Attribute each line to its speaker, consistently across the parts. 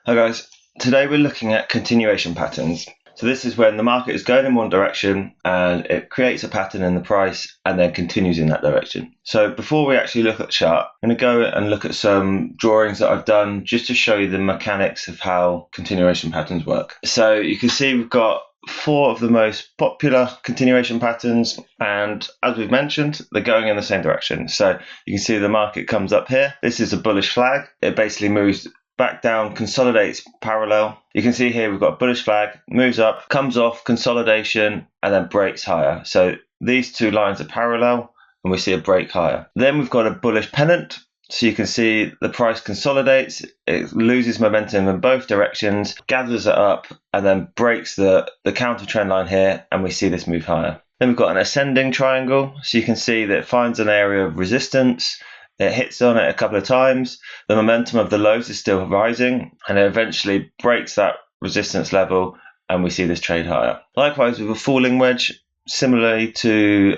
Speaker 1: Hi guys, today we're looking at continuation patterns. So this is when the market is going in one direction and it creates a pattern in the price and then continues in that direction. So before we actually look at the chart, I'm going to go and look at some drawings that I've done just to show you the mechanics of how continuation patterns work. So you can see we've got 4 of the most popular continuation patterns, and as we've mentioned, they're going in the same direction. So you can see the market comes up here. This is a bullish flag. It basically moves back down, consolidates parallel. You can see here we've got a bullish flag, moves up, comes off, consolidation, and then breaks higher. So these two lines are parallel and we see a break higher. Then we've got a bullish pennant. So you can see the price consolidates, it loses momentum in both directions, gathers it up, and then breaks the counter trend line here, and we see this move higher. Then we've got an ascending triangle. So you can see that it finds an area of resistance, it hits on it a couple of times, the momentum of the lows is still rising, and it eventually breaks that resistance level, and we see this trade higher. Likewise with a falling wedge, similarly to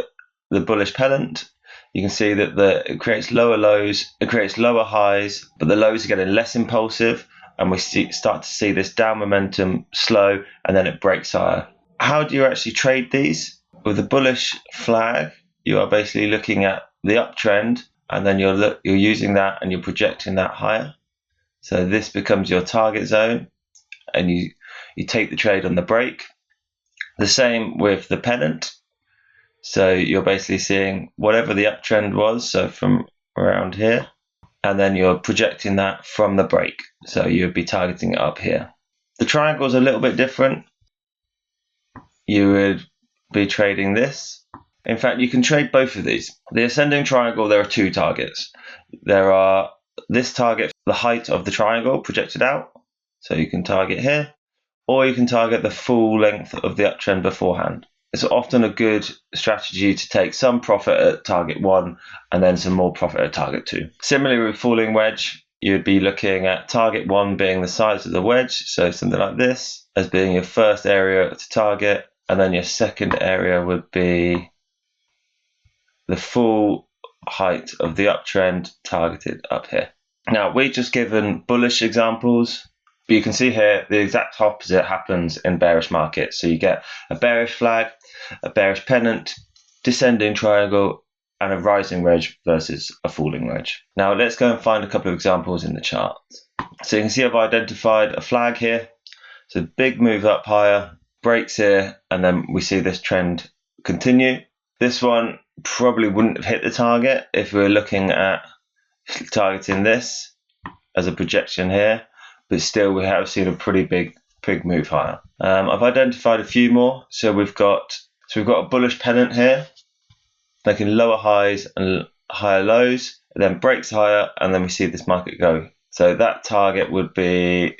Speaker 1: the bullish pennant, you can see that it creates lower lows, it creates lower highs, but the lows are getting less impulsive, and we start to see this down momentum slow, and then it breaks higher. How do you actually trade these? With a bullish flag, you are basically looking at the uptrend, and then you're using that and you're projecting that higher. So this becomes your target zone, and you take the trade on the break. The same with the pennant. So you're basically seeing whatever the uptrend was, so from around here, and then you're projecting that from the break. So you'd be targeting it up here. The triangle is a little bit different. You would be trading this. In fact, you can trade both of these. The ascending triangle, there are 2 targets. There are this target, the height of the triangle projected out. So you can target here, or you can target the full length of the uptrend beforehand. It's often a good strategy to take some profit at target 1 and then some more profit at target 2. Similarly with falling wedge, you'd be looking at target 1 being the size of the wedge, so something like this, as being your first area to target, and then your second area would be the full height of the uptrend targeted up here. Now, we've just given bullish examples, but you can see here the exact opposite happens in bearish markets. So you get a bearish flag, a bearish pennant, descending triangle, and a rising wedge versus a falling wedge. Now let's go and find a couple of examples in the chart. So you can see I've identified a flag here. So big move up higher, breaks here, and then we see this trend continue. This one probably wouldn't have hit the target if we were looking at targeting this as a projection here, but still we have seen a pretty big move higher. I've identified a few more. So we've got a bullish pennant here, making lower highs and higher lows, and then breaks higher, and then we see this market go. So that target would be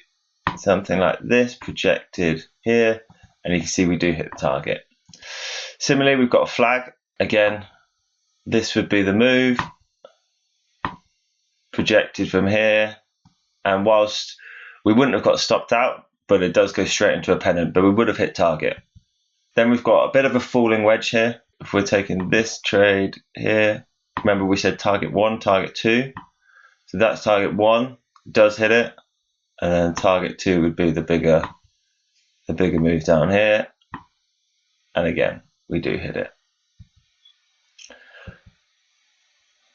Speaker 1: something like this, projected here, and you can see we do hit the target. Similarly, we've got a flag. Again, this would be the move, projected from here, and whilst we wouldn't have got stopped out, but it does go straight into a pennant, but we would have hit target. Then we've got a bit of a falling wedge here. If we're taking this trade here, remember we said target 1, target 2. So that's target 1, does hit it, and then target 2 would be the bigger move down here. And again, we do hit it.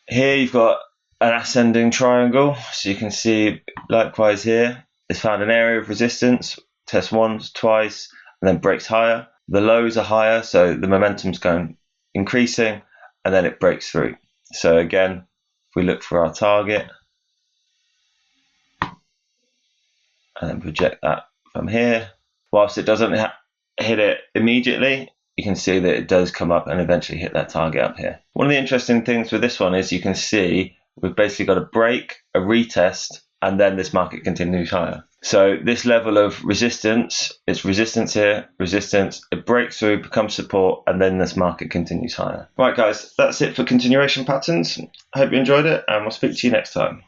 Speaker 1: Here you've got an ascending triangle. So you can see likewise here, it's found an area of resistance, tests once, twice, and then breaks higher. The lows are higher, so the momentum's going increasing, and then it breaks through. So again, if we look for our target and then project that from here, whilst it doesn't hit it immediately, you can see that it does come up and eventually hit that target up here. One of the interesting things with this one is you can see we've basically got a break, a retest, and then this market continues higher. So this level of resistance, it's resistance here, resistance, it breaks through, becomes support, and then this market continues higher. Right guys, that's it for continuation patterns. I hope you enjoyed it, and we'll speak to you next time.